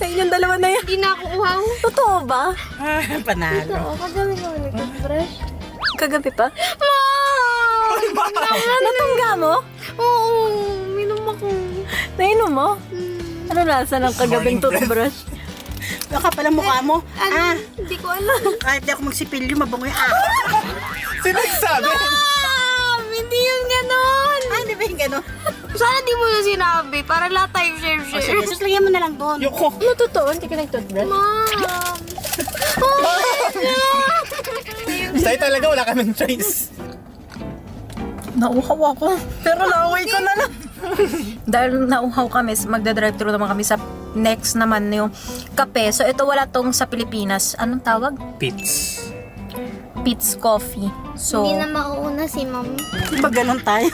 Sa inyong dalawa na yan. Hindi na ako uhaw. Totoo ba? Panalo. Oo, kagabi ko nag-toothbrush. Kagabi pa? Mom! Natungga mo? Oo, minom ako. Nainom mo? Ano lasa ng kagabing toothbrush? Baka pala mukha mo. Hindi ko alam. Kahit di ako magsipilyo, mabango yung Sino nagsabi? Mom! Hindi yun ganon! Hindi ba yung gano'n? Sana di mo na sinabi. Para lahat tayo share-share. Sige, sus, lagyan mo na lang doon. Yoko. Ano totoo? Hindi ka nag-toothbrush? Mom! Sa'yo talaga wala kaming choice. Nauhaw ako. Pero nauwi ko na lang. Dahil nauhaw kami, magdadrive-thru naman kami sa next naman yung kape. So ito wala tong sa Pilipinas. Anong tawag? Pits. Pete's Coffee. So, Hindi na mauuna si Mom. Di ba gano'n tayo?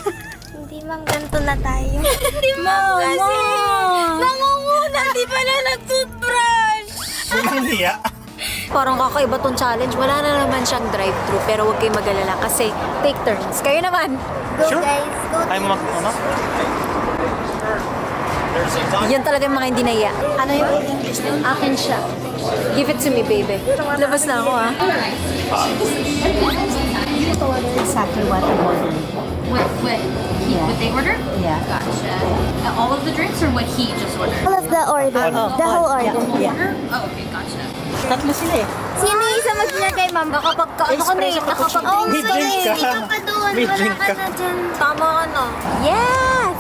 Hindi, Ma'am. Ganito na tayo. Hindi, Mama! nangunguna. Di pala nag-toothbrush. Walang hiya. Parang kakaiba tong challenge. Wala na naman siyang drive-thru. Pero huwag kayong mag-alala kasi take turns. Kayo naman. Go, Sure. guys. Go. Kaya mo mag-ano? Yan talaga yung mga hindi naiya. Ano yun? Akin siya. Give it to me, baby. Labas na ako, ah. Exactly what I wanted. What they order? Yeah. Gotcha. All of the drinks or what he just ordered? All of the order. The whole order. Oh, okay, gotcha. Tatlo sila eh. Sino yung isa maglagay, Ma'am? Baka pagka ano ka na eh. Nakapag-drink May drink ka. ka doon. May Wala drink ka ka. na dyan. Tama ka na. Yes!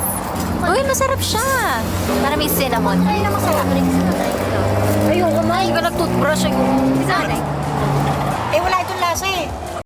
Uy, masarap siya. Para may cinnamon. Ay, na masarap. Ayun, kumain ka nag-toothbrush. Ayun. Eh, wala itong lasa eh.